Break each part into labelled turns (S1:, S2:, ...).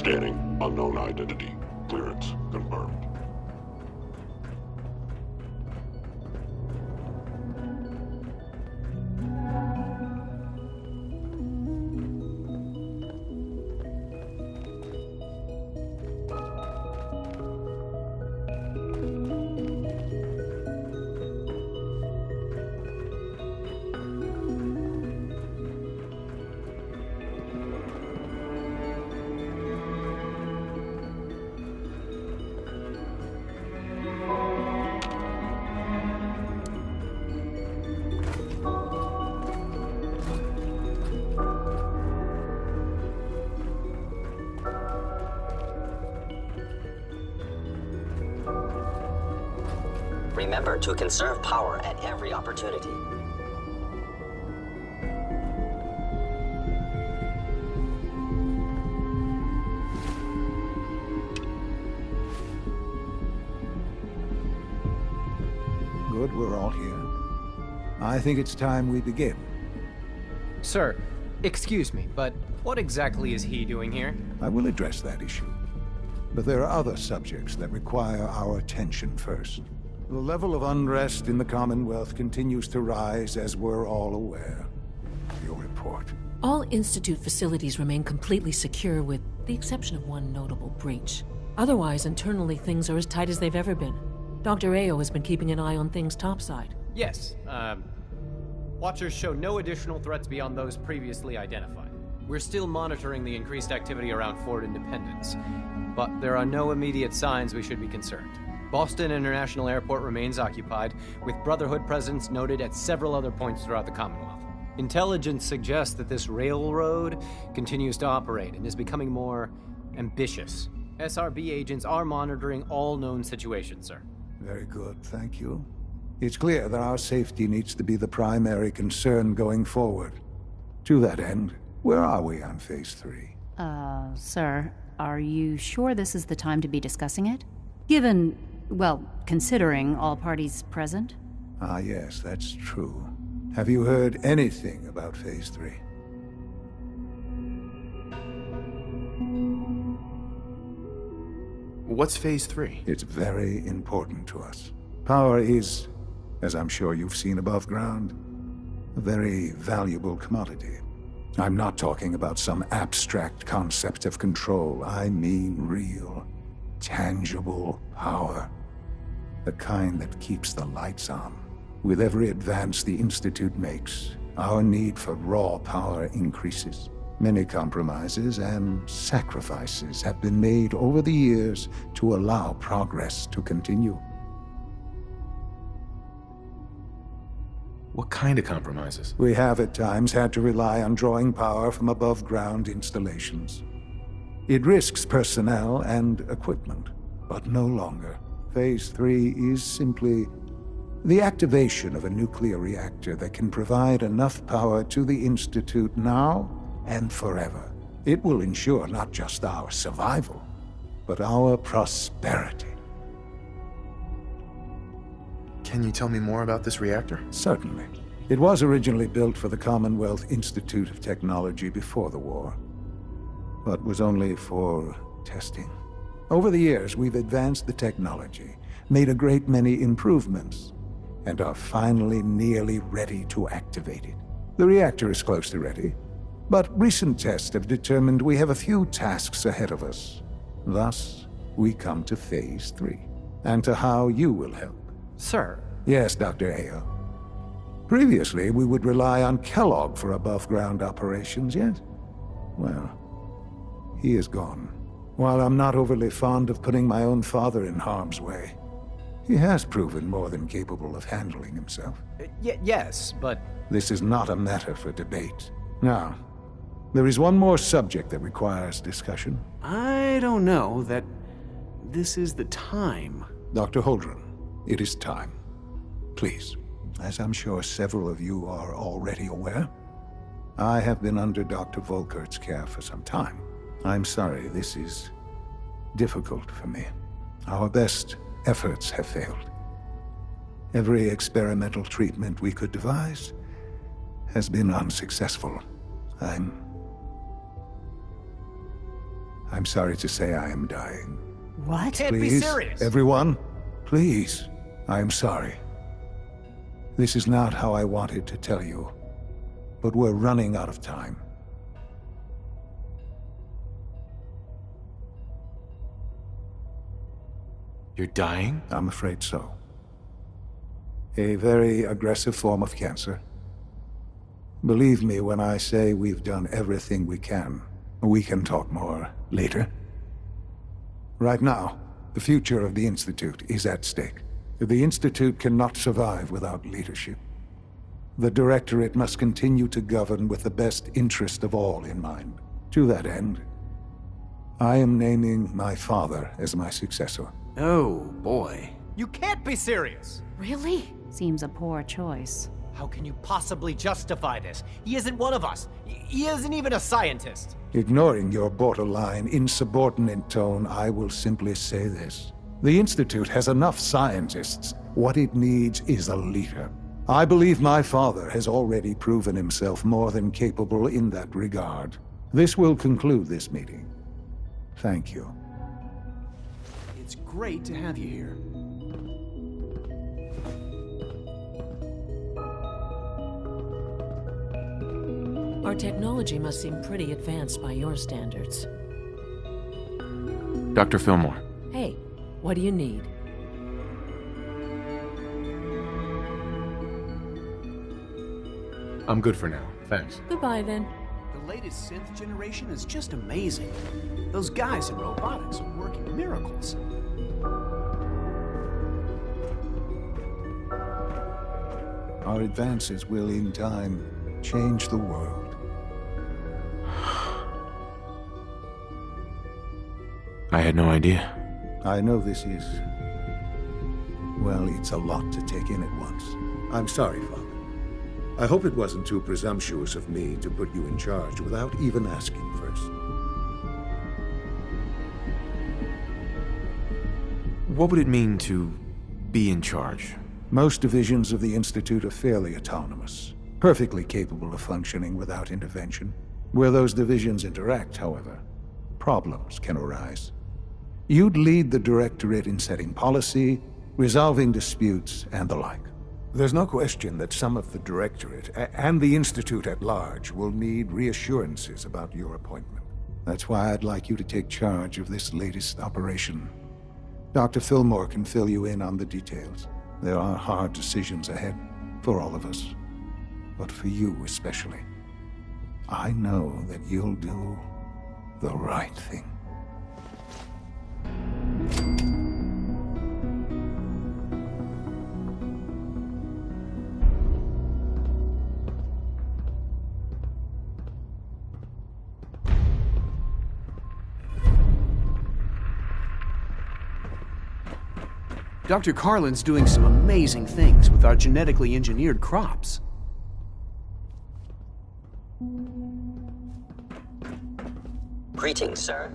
S1: Scanning. Unknown identity. Clearance confirmed.
S2: Remember to conserve power at every opportunity.
S3: Good, we're all here. I think it's time we begin.
S4: Sir, excuse me, but what exactly is he doing here?
S3: I will address that issue. But there are other subjects that require our attention first. The level of unrest in the Commonwealth continues to rise, as we're all aware. Your report.
S5: All Institute facilities remain completely secure with the exception of one notable breach. Otherwise, internally, things are as tight as they've ever been. Dr. Ao has been keeping an eye on things topside.
S4: Yes, Watchers show no additional threats beyond those previously identified. We're still monitoring the increased activity around Fort Independence, but there are no immediate signs we should be concerned. Boston International Airport remains occupied, with Brotherhood presence noted at several other points throughout the Commonwealth. Intelligence suggests that this railroad continues to operate and is becoming more ambitious. SRB agents are monitoring all known situations, sir.
S3: Very good, thank you. It's clear that our safety needs to be the primary concern going forward. To that end, where are we on Phase 3?
S6: Sir, are you sure this is the time to be discussing it? Given, well, considering all parties present?
S3: Ah, yes, that's true. Have you heard anything about Phase 3?
S7: What's Phase 3?
S3: It's very important to us. Power is, as I'm sure you've seen above ground, a very valuable commodity. I'm not talking about some abstract concept of control. I mean real, tangible power. The kind that keeps the lights on. With every advance the Institute makes, our need for raw power increases. Many compromises and sacrifices have been made over the years to allow progress to continue.
S7: What kind of compromises?
S3: We have at times had to rely on drawing power from above-ground installations. It risks personnel and equipment, but no longer. Phase 3 is simply the activation of a nuclear reactor that can provide enough power to the Institute now and forever. It will ensure not just our survival, but our prosperity.
S7: Can you tell me more about this reactor?
S3: Certainly. It was originally built for the Commonwealth Institute of Technology before the war, but was only for testing. Over the years, we've advanced the technology, made a great many improvements, and are finally nearly ready to activate it. The reactor is close to ready, but recent tests have determined we have a few tasks ahead of us. Thus, we come to Phase 3, and to how you will help.
S4: Sir.
S3: Yes, Dr. Ao. Previously, we would rely on Kellogg for above-ground operations, yes? Well, he is gone. While I'm not overly fond of putting my own father in harm's way, he has proven more than capable of handling himself.
S4: Yes, but...
S3: This is not a matter for debate. Now, there is one more subject that requires discussion.
S7: I don't know that this is the time.
S3: Dr. Holdren, it is time. Please, as I'm sure several of you are already aware, I have been under Dr. Volkert's care for some time. I'm sorry, this is difficult for me. Our best efforts have failed. Every experimental treatment we could devise has been unsuccessful. I'm sorry to say I am dying.
S6: What?
S4: Can't be
S3: Please,
S4: serious.
S3: everyone, please. I am sorry. This is not how I wanted to tell you, but we're running out of time.
S7: You're dying?
S3: I'm afraid so. A very aggressive form of cancer. Believe me when I say we've done everything we can. We can talk more later. Right now, the future of the Institute is at stake. The Institute cannot survive without leadership. The Directorate must continue to govern with the best interest of all in mind. To that end, I am naming my father as my successor.
S7: Oh, boy.
S4: You can't be serious!
S5: Really?
S6: Seems a poor choice.
S4: How can you possibly justify this? He isn't one of us. He isn't even a scientist.
S3: Ignoring your borderline, insubordinate tone, I will simply say this. The Institute has enough scientists. What it needs is a leader. I believe my father has already proven himself more than capable in that regard. This will conclude this meeting. Thank you.
S7: It's great to have you here.
S5: Our technology must seem pretty advanced by your standards.
S7: Dr. Fillmore.
S5: Hey, what do you need?
S7: I'm good for now, thanks.
S5: Goodbye, then.
S7: The latest synth generation is just amazing. Those guys in robotics are working miracles.
S3: Our advances will, in time, change the world.
S7: I had no idea.
S3: I know this is... well, it's a lot to take in at once. I'm sorry, Father. I hope it wasn't too presumptuous of me to put you in charge without even asking first.
S7: What would it mean to be in charge?
S3: Most divisions of the Institute are fairly autonomous, perfectly capable of functioning without intervention. Where those divisions interact, however, problems can arise. You'd lead the Directorate in setting policy, resolving disputes, and the like. There's no question that some of the Directorate, and the Institute at large, will need reassurances about your appointment. That's why I'd like you to take charge of this latest operation. Dr. Fillmore can fill you in on the details. There are hard decisions ahead, for all of us. But for you especially. I know that you'll do the right thing.
S7: Dr. Carlin's doing some amazing things with our genetically engineered crops.
S2: Greetings, sir.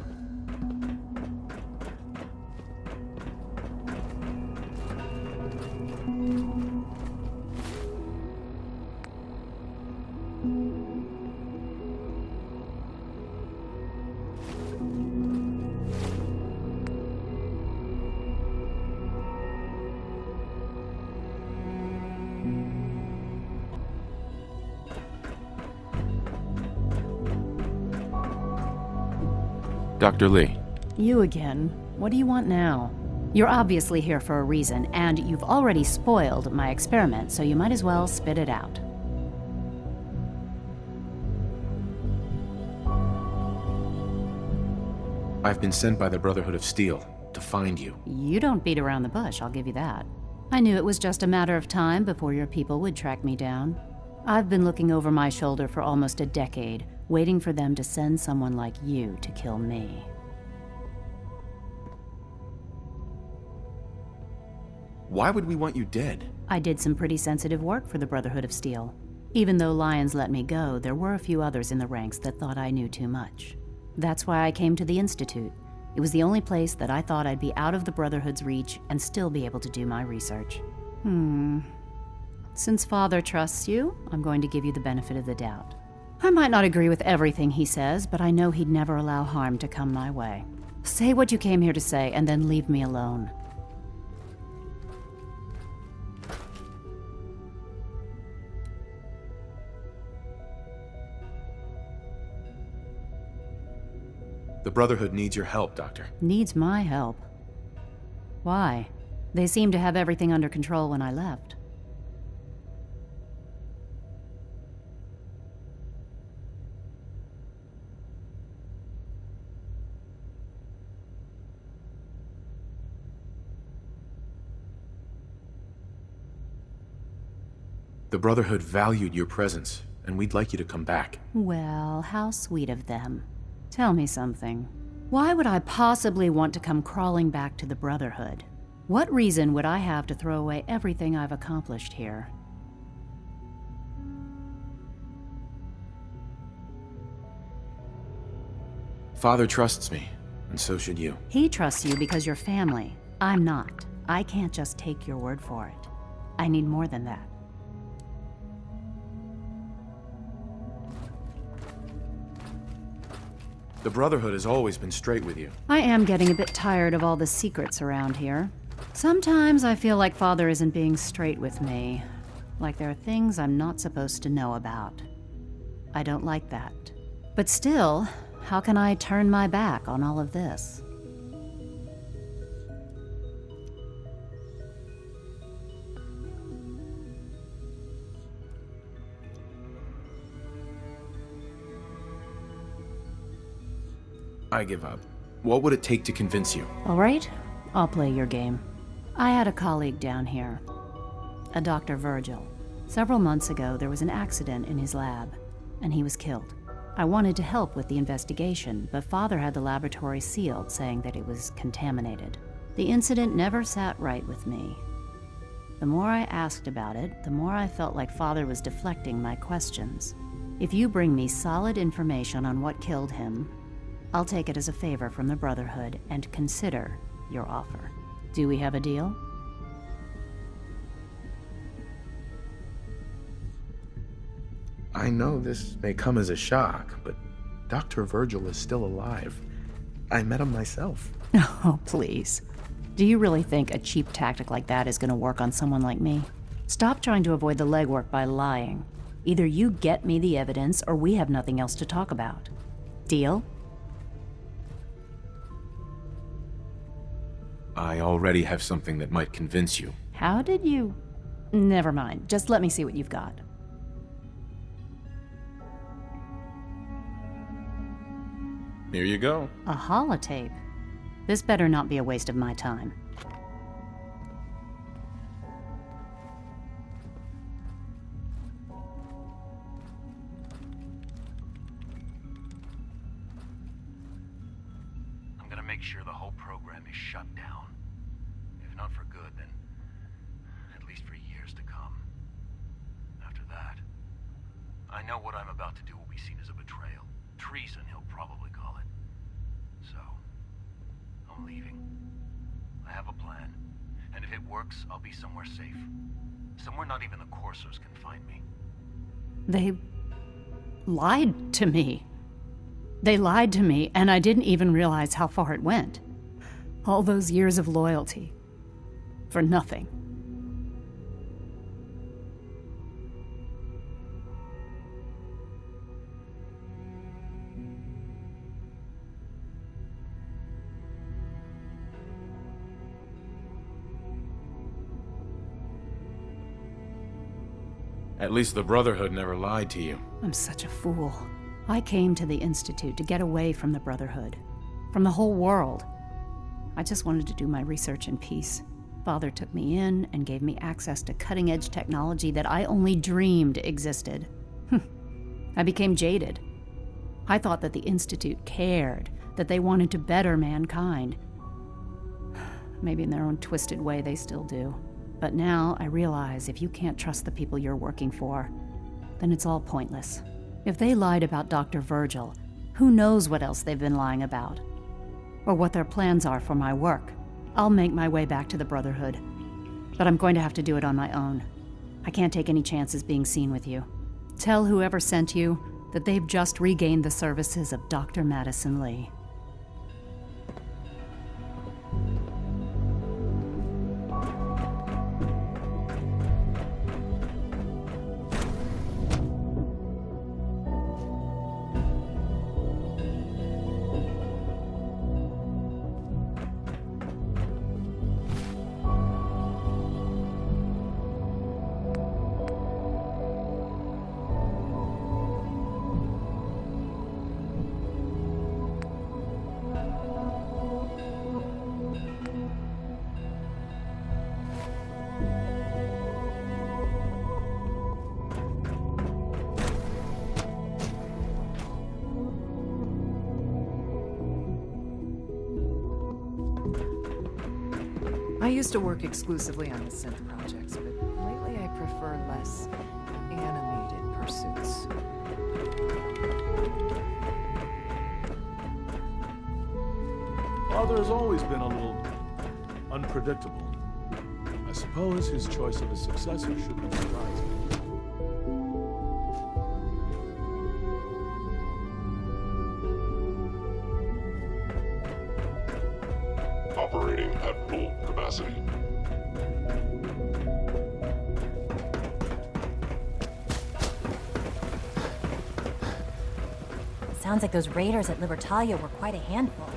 S7: Dr. Lee.
S6: You again. What do you want now? You're obviously here for a reason, and you've already spoiled my experiment, so you might as well spit it out.
S7: I've been sent by the Brotherhood of Steel to find you.
S6: You don't beat around the bush, I'll give you that. I knew it was just a matter of time before your people would track me down. I've been looking over my shoulder for almost a decade, waiting for them to send someone like you to kill me.
S7: Why would we want you dead?
S6: I did some pretty sensitive work for the Brotherhood of Steel. Even though Lyons let me go, there were a few others in the ranks that thought I knew too much. That's why I came to the Institute. It was the only place that I thought I'd be out of the Brotherhood's reach and still be able to do my research. Since Father trusts you, I'm going to give you the benefit of the doubt. I might not agree with everything he says, but I know he'd never allow harm to come my way. Say what you came here to say, and then leave me alone.
S8: The Brotherhood needs your help, Doctor.
S6: Needs my help? Why? They seemed to have everything under control when I left.
S8: The Brotherhood valued your presence, and we'd like you to come back.
S6: Well, how sweet of them. Tell me something. Why would I possibly want to come crawling back to the Brotherhood? What reason would I have to throw away everything I've accomplished here?
S8: Father trusts me, and so should you.
S6: He trusts you because you're family. I'm not. I can't just take your word for it. I need more than that.
S8: The Brotherhood has always been straight with you.
S6: I am getting a bit tired of all the secrets around here. Sometimes I feel like Father isn't being straight with me. Like there are things I'm not supposed to know about. I don't like that. But still, how can I turn my back on all of this?
S8: I give up. What would it take to convince you?
S6: All right, I'll play your game. I had a colleague down here, a Dr. Virgil. Several months ago, there was an accident in his lab, and he was killed. I wanted to help with the investigation, but Father had the laboratory sealed, saying that it was contaminated. The incident never sat right with me. The more I asked about it, the more I felt like Father was deflecting my questions. If you bring me solid information on what killed him, I'll take it as a favor from the Brotherhood and consider your offer. Do we have a deal?
S8: I know this may come as a shock, but Dr. Virgil is still alive. I met him myself.
S6: Oh, please. Do you really think a cheap tactic like that is going to work on someone like me? Stop trying to avoid the legwork by lying. Either you get me the evidence, or we have nothing else to talk about. Deal?
S8: I already have something that might convince you.
S6: How did you... Never mind. Just let me see what you've got.
S8: Here you go.
S6: A holotape? This better not be a waste of my time.
S7: I'm gonna make sure the whole program is shut down. If not for good, then at least for years to come. After that, I know what I'm about to do will be seen as a betrayal. Treason, he'll probably call it. So, I'm leaving. I have a plan. And if it works, I'll be somewhere safe. Somewhere not even the Corsairs can find me.
S6: They lied to me. They lied to me, and I didn't even realize how far it went. All those years of loyalty. For nothing.
S8: At least the Brotherhood never lied to you.
S6: I'm such a fool. I came to the Institute to get away from the Brotherhood. From the whole world. I just wanted to do my research in peace. Father took me in and gave me access to cutting-edge technology that I only dreamed existed. I became jaded. I thought that the Institute cared, that they wanted to better mankind. Maybe in their own twisted way they still do. But now I realize if you can't trust the people you're working for, then it's all pointless. If they lied about Dr. Virgil, who knows what else they've been lying about? Or what their plans are for my work. I'll make my way back to the Brotherhood. But I'm going to have to do it on my own. I can't take any chances being seen with you. Tell whoever sent you, that they've just regained the services of Dr. Madison Lee.
S9: I used to work exclusively on the synth projects, but lately I prefer less animated pursuits.
S10: Father has always been a little unpredictable. I suppose his choice of a successor should be surprising.
S1: Operating at full capacity.
S11: Sounds like those raiders at Libertalia were quite a handful.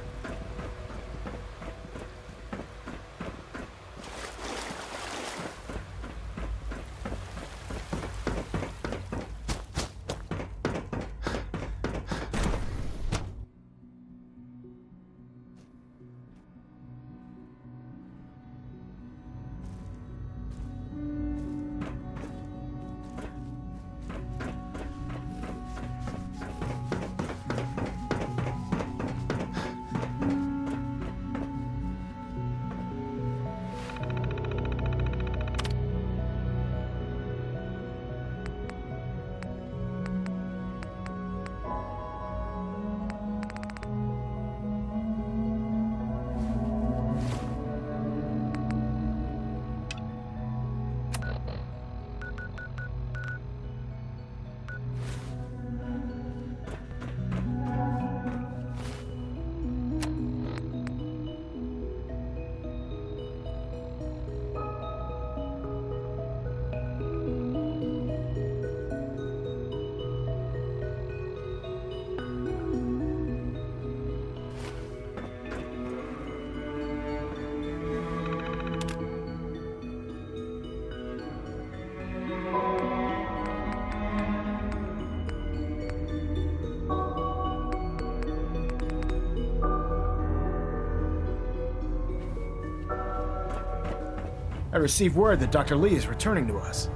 S12: I received word that Dr. Lee is returning to us.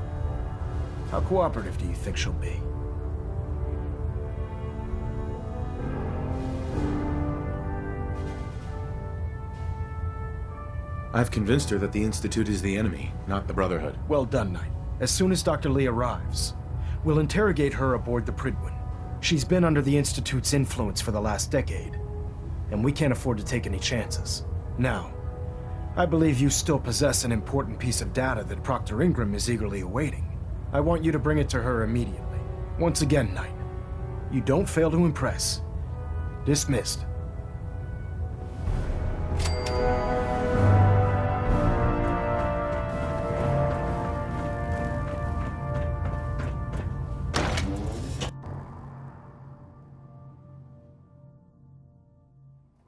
S12: How cooperative do you think she'll be?
S8: I've convinced her that the Institute is the enemy, not the Brotherhood.
S12: Well done, Knight. As soon as Dr. Lee arrives, we'll interrogate her aboard the Prydwen. She's been under the Institute's influence for the last decade, and we can't afford to take any chances. Now, I believe you still possess an important piece of data that Proctor Ingram is eagerly awaiting. I want you to bring it to her immediately. Once again, Knight, you don't fail to impress. Dismissed.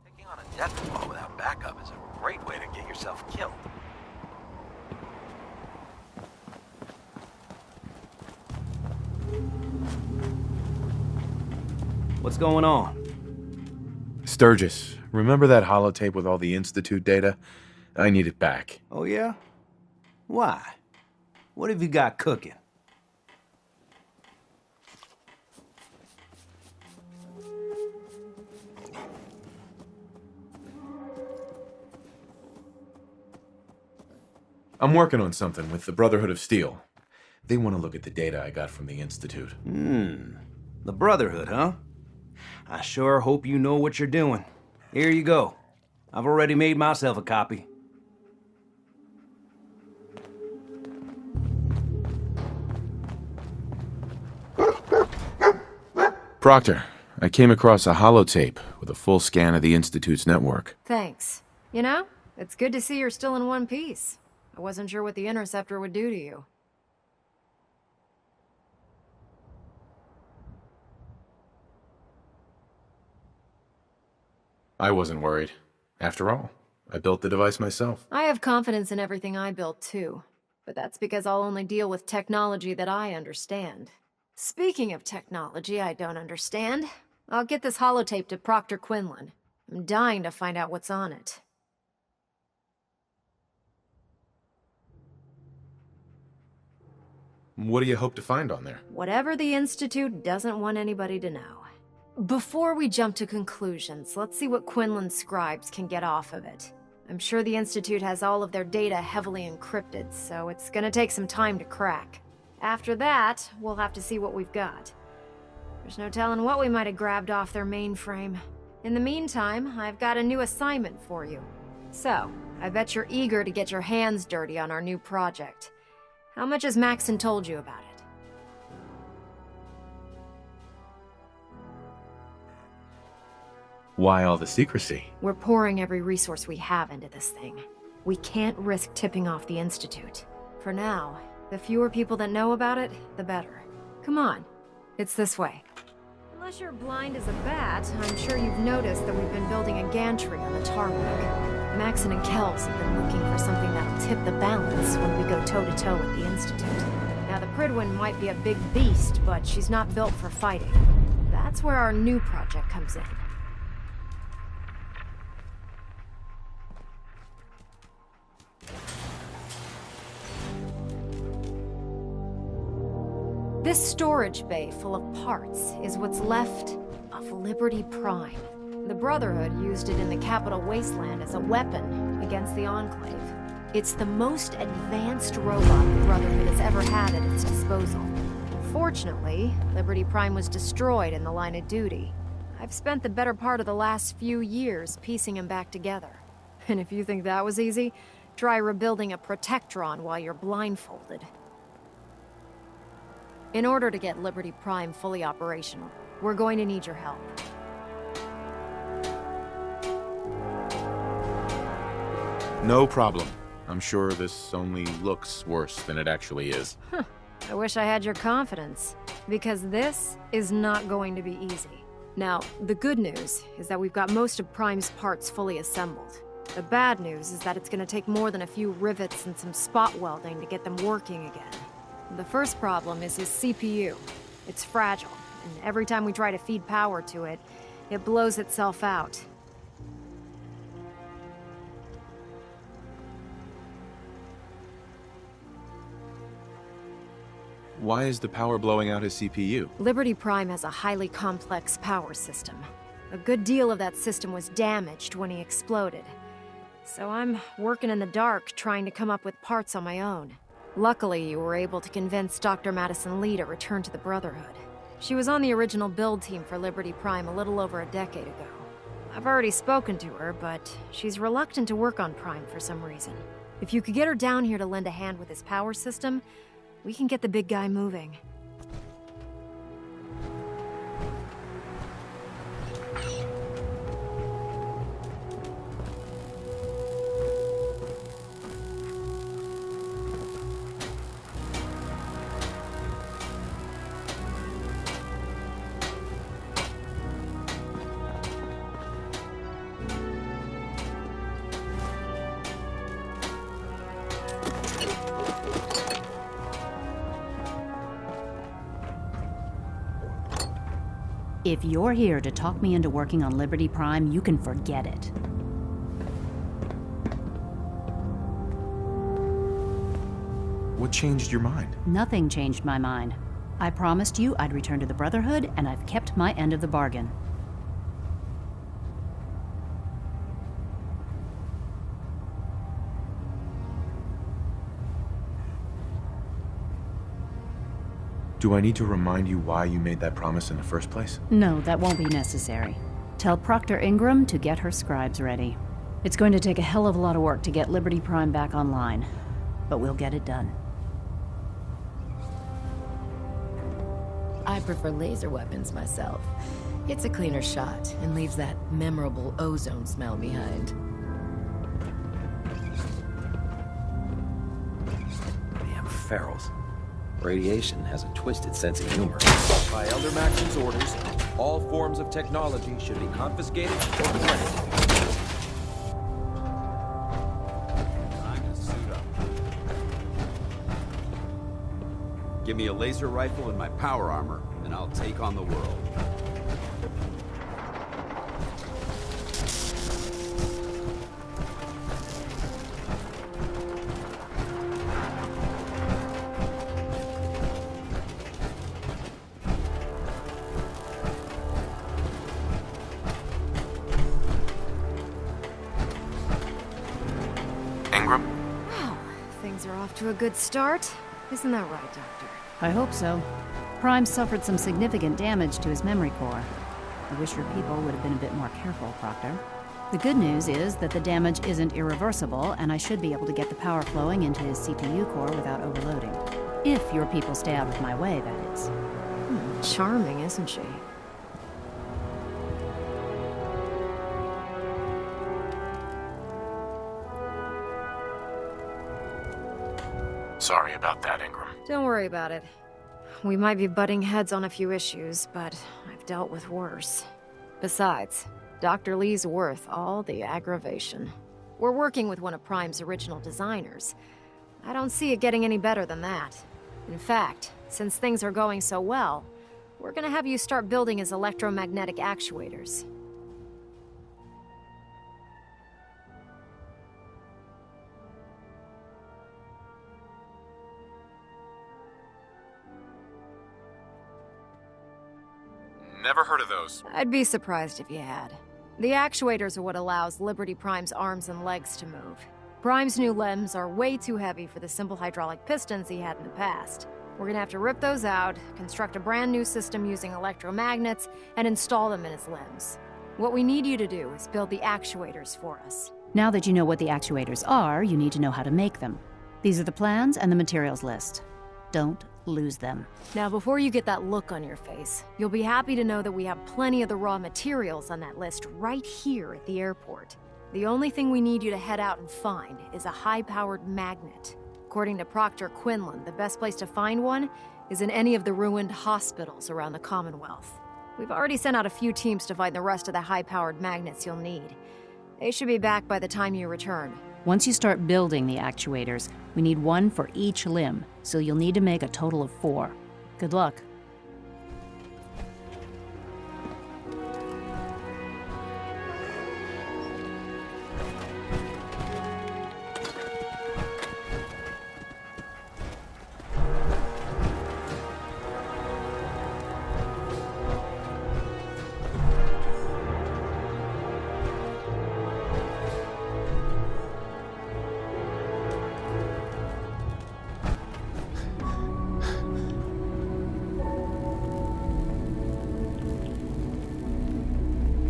S7: Taking on a death blow without backup is a great way to get yourself killed.
S13: What's going on?
S8: Sturgis, remember that holotape with all the Institute data? I need it back.
S13: Oh, yeah? Why? What have you got cooking?
S8: I'm working on something with the Brotherhood of Steel. They want to look at the data I got from the Institute.
S13: The Brotherhood, huh? I sure hope you know what you're doing. Here you go. I've already made myself a copy.
S8: Proctor, I came across a holotape with a full scan of the Institute's network.
S9: Thanks. You know, it's good to see you're still in one piece. I wasn't sure what the Interceptor would do to you.
S8: I wasn't worried. After all, I built the device myself.
S9: I have confidence in everything I built too, but that's because I'll only deal with technology that I understand. Speaking of technology I don't understand, I'll get this holotape to Proctor Quinlan. I'm dying to find out what's on it.
S8: What do you hope to find on there?
S9: Whatever the Institute doesn't want anybody to know. Before we jump to conclusions, let's see what Quinlan's scribes can get off of it. I'm sure the Institute has all of their data heavily encrypted, so it's gonna take some time to crack. After that, we'll have to see what we've got. There's no telling what we might have grabbed off their mainframe. In the meantime, I've got a new assignment for you. So, I bet you're eager to get your hands dirty on our new project. How much has Maxon told you about it?
S8: Why all the secrecy?
S9: We're pouring every resource we have into this thing. We can't risk tipping off the Institute. For now, the fewer people that know about it, the better. Come on, it's this way. Unless you're blind as a bat, I'm sure you've noticed that we've been building a gantry on the tarmac. Maxon and Kells have been looking for something that'll tip the balance when we go toe-to-toe with the Institute. Now, the Prydwen might be a big beast, but she's not built for fighting. That's where our new project comes in. This storage bay full of parts is what's left of Liberty Prime. The Brotherhood used it in the Capital Wasteland as a weapon against the Enclave. It's the most advanced robot the Brotherhood has ever had at its disposal. Unfortunately, Liberty Prime was destroyed in the line of duty. I've spent the better part of the last few years piecing him back together. And if you think that was easy, try rebuilding a Protectron while you're blindfolded. In order to get Liberty Prime fully operational, we're going to need your help.
S8: No problem. I'm sure this only looks worse than it actually is.
S9: I wish I had your confidence, because this is not going to be easy. Now, the good news is that we've got most of Prime's parts fully assembled. The bad news is that it's going to take more than a few rivets and some spot welding to get them working again. The first problem is his CPU. It's fragile, and every time we try to feed power to it, it blows itself out.
S8: Why is the power blowing out his CPU?
S9: Liberty Prime has a highly complex power system. A good deal of that system was damaged when he exploded. So I'm working in the dark, trying to come up with parts on my own. Luckily, you were able to convince Dr. Madison Lee to return to the Brotherhood. She was on the original build team for Liberty Prime a little over a decade ago. I've already spoken to her, but she's reluctant to work on Prime for some reason. If you could get her down here to lend a hand with his power system, we can get the big guy moving.
S6: If you're here to talk me into working on Liberty Prime, you can forget it.
S8: What changed your mind?
S6: Nothing changed my mind. I promised you I'd return to the Brotherhood, and I've kept my end of the bargain.
S8: Do I need to remind you why you made that promise in the first place?
S6: No, that won't be necessary. Tell Proctor Ingram to get her scribes ready. It's going to take a hell of a lot of work to get Liberty Prime back online, but we'll get it done.
S5: I
S14: I prefer laser weapons myself. It's a cleaner shot and leaves that memorable ozone smell behind.
S15: Damn ferals. Radiation has a twisted sense of humor.
S16: By Elder Maxon's orders, all forms of technology should be confiscated or presented. Time to suit up. Give me a laser rifle and my power armor, and I'll take on the world.
S9: To a good start. Isn't that right, Doctor?
S6: I hope so. Prime suffered some significant damage to his memory core. I wish your people would have been a bit more careful, Proctor. The good news is that the damage isn't irreversible, and I should be able to get the power flowing into his CPU core without overloading. If your people stay out of my way, that is.
S9: Charming, isn't she?
S8: Sorry about that, Ingram.
S9: Don't worry about it. We might be butting heads on a few issues, but I've dealt with worse. Besides, Dr. Lee's worth all the aggravation. We're working with one of Prime's original designers. I don't see it getting any better than that. In fact, since things are going so well, we're gonna have you start building his electromagnetic actuators.
S17: Never heard of those.
S9: I'd be surprised if you had. The actuators are what allows Liberty Prime's arms and legs to move. Prime's new limbs are way too heavy for the simple hydraulic pistons he had in the past. We're gonna have to rip those out, construct a brand new system using electromagnets, and install them in his limbs. What we need you to do is build the actuators for us.
S6: Now that you know what the actuators are, you need to know how to make them. These are the plans and the materials list. Don't lose them.
S9: Now, before you get that look on your face, you'll be happy to know that we have plenty of the raw materials on that list right here at the airport. The only thing we need you to head out and find is a high-powered magnet. According to Proctor Quinlan, the best place to find one is in any of the ruined hospitals around the Commonwealth. We've already sent out a few teams to find the rest of the high-powered magnets you'll need. They should be back by the time you return.
S6: Once you start building the actuators, we need one for each limb, so you'll need to make a total of 4. Good luck.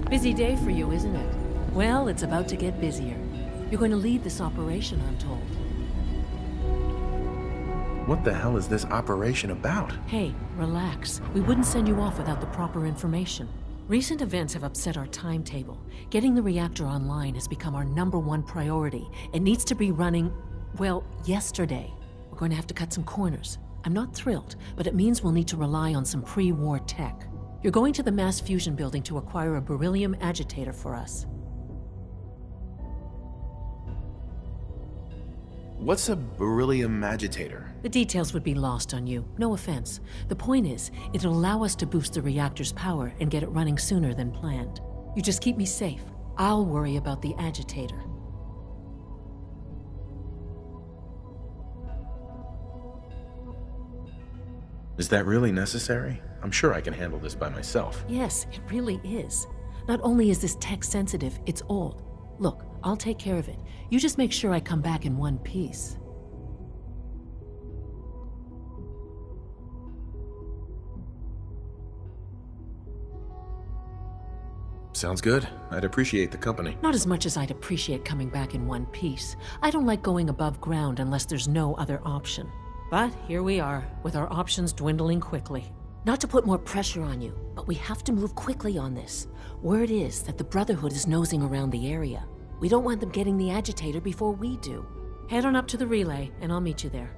S5: Busy day for you, isn't it? Well, it's about to get busier. You're going to lead this operation, I'm told.
S8: What the hell is this operation about?
S5: Hey, relax. We wouldn't send you off without the proper information. Recent events have upset our timetable. Getting the reactor online has become our #1 priority. It needs to be running, well, yesterday. We're going to have to cut some corners. I'm not thrilled, but it means we'll need to rely on some pre-war tech. You're going to the mass fusion building to acquire a beryllium agitator for us.
S8: What's a beryllium agitator?
S5: The details would be lost on you. No offense. The point is, it'll allow us to boost the reactor's power and get it running sooner than planned. You just keep me safe. I'll worry about the agitator.
S8: Is that really necessary? I'm sure I can handle this by myself.
S5: Yes, it really is. Not only is this tech sensitive, it's old. Look, I'll take care of it. You just make sure I come back in one piece.
S8: Sounds good. I'd appreciate the company.
S5: Not as much as I'd appreciate coming back in one piece. I don't like going above ground unless there's no other option. But here we are, with our options dwindling quickly. Not to put more pressure on you, but we have to move quickly on this. Word is that the Brotherhood is nosing around the area. We don't want them getting the agitator before we do. Head on up to the relay, and I'll meet you there.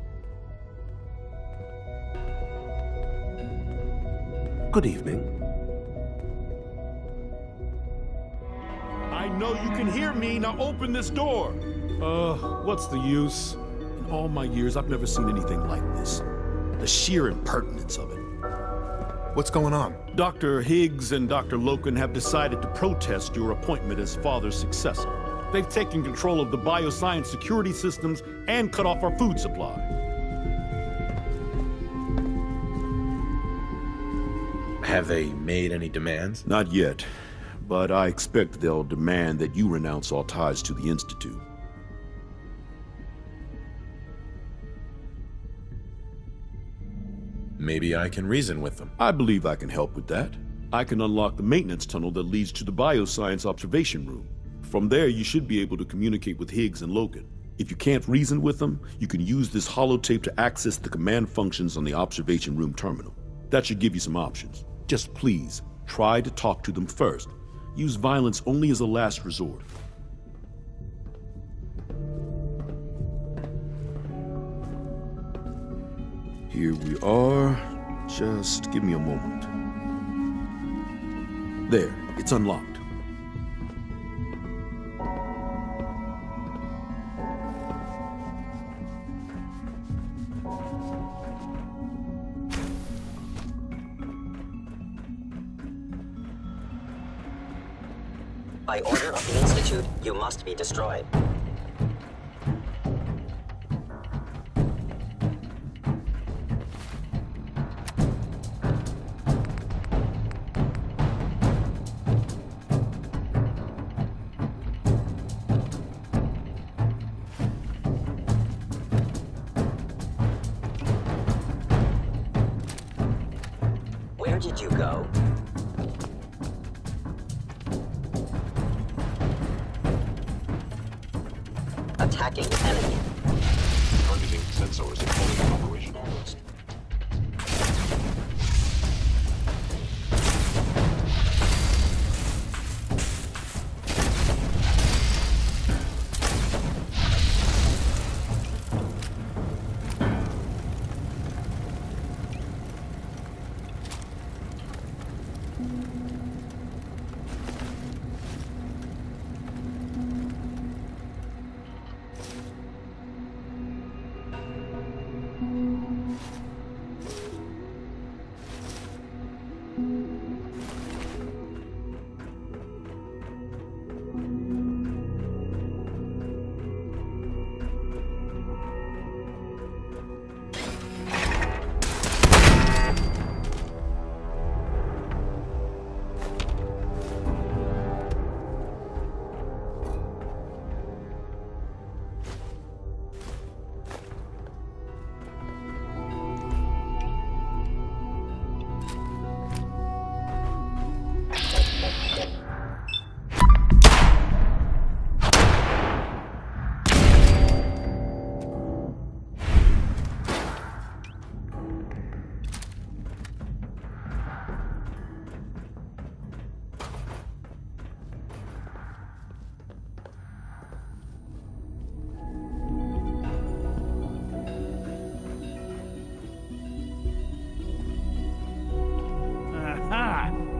S18: Good evening.
S10: I know you can hear me. Now open this door. What's the use? In all my years, I've never seen anything like this. The sheer impertinence of it.
S18: What's going on?
S10: Dr. Higgs and Dr. Loken have decided to protest your appointment as father's successor. They've taken control of the bioscience security systems and cut off our food supply.
S8: Have they made any demands?
S10: Not yet, but I expect they'll demand that you renounce all ties to the Institute.
S8: Maybe I can reason with them.
S10: I believe I can help with that. I can unlock the maintenance tunnel that leads to the bioscience observation room. From there, you should be able to communicate with Higgs and Logan. If you can't reason with them, you can use this holotape to access the command functions on the observation room terminal. That should give you some options. Just please, try to talk to them first. Use violence only as a last resort. Here we are. Just give me a moment. There, it's unlocked.
S2: By order of the Institute, you must be destroyed. Where did you go? Attacking enemy.
S1: Targeting sensors and fully operational.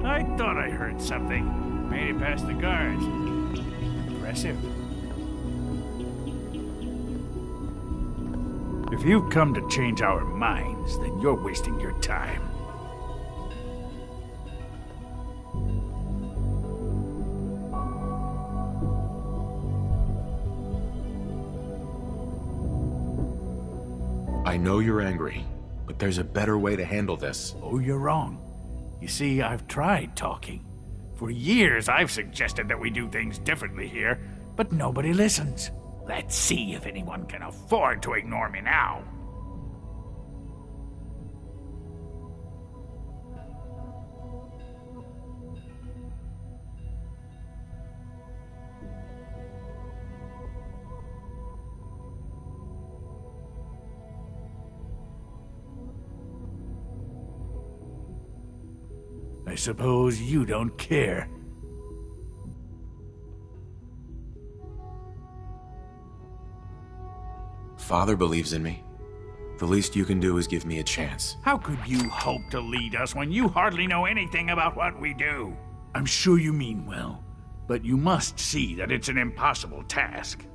S19: I thought I heard something. Made it past the guards. Impressive. If you've come to change our minds, then you're wasting your time.
S8: I know you're angry, but there's a better way to handle this.
S19: Oh, you're wrong. You see, I've tried talking. For years, I've suggested that we do things differently here, but nobody listens. Let's see if anyone can afford to ignore me now. I suppose you don't care.
S8: Father believes in me. The least you can do is give me a chance.
S19: How could you hope to lead us when you hardly know anything about what we do? I'm sure you mean well, but you must see that it's an impossible task.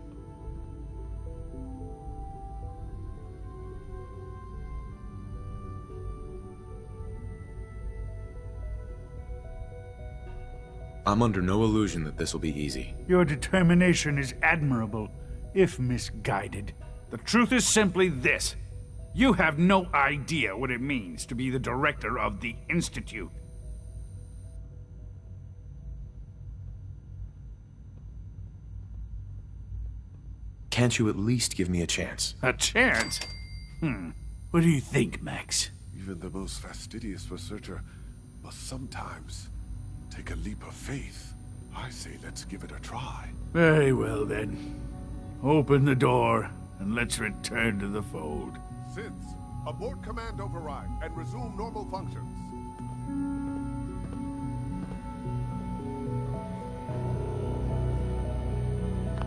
S8: I'm under no illusion that this will be easy.
S19: Your determination is admirable, if misguided. The truth is simply this. You have no idea what it means to be the director of the Institute.
S8: Can't you at least give me a chance?
S19: A chance? What do you think, Max?
S18: Even the most fastidious researcher must sometimes take a leap of faith. I say let's give it a try.
S19: Very well, then. Open the door, and let's return to the fold.
S18: Since, abort command override and resume normal functions.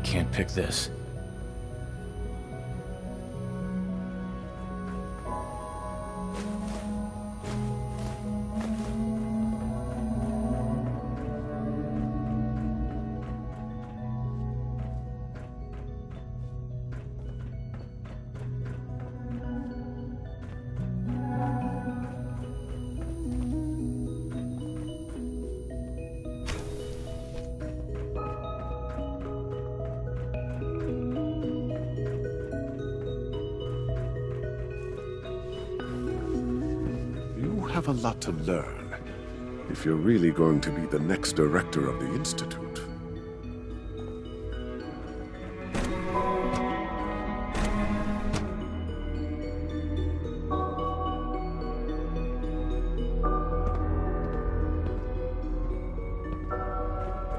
S8: Can't pick this.
S18: Have a lot to learn if you're really going to be the next director of the Institute.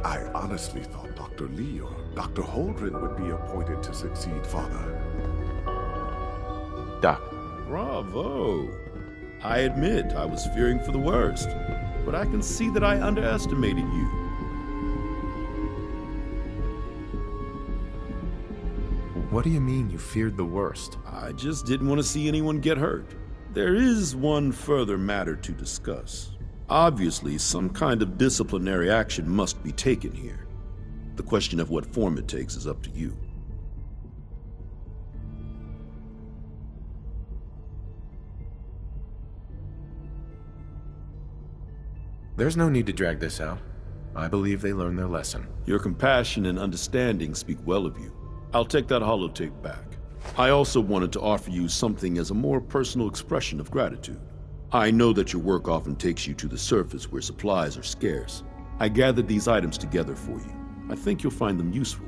S18: I honestly thought Dr. Lee or Dr. Holdren would be appointed to succeed Father.
S8: Doc.
S10: Bravo! I admit I was fearing for the worst, but I can see that I underestimated you.
S8: What do you mean you feared the worst?
S10: I just didn't want to see anyone get hurt. There is one further matter to discuss. Obviously, some kind of disciplinary action must be taken here. The question of what form it takes is up to you.
S8: There's no need to drag this out. I believe they learned their lesson.
S10: Your compassion and understanding speak well of you. I'll take that holotape back. I also wanted to offer you something as a more personal expression of gratitude. I know that your work often takes you to the surface where supplies are scarce. I gathered these items together for you. I think you'll find them useful.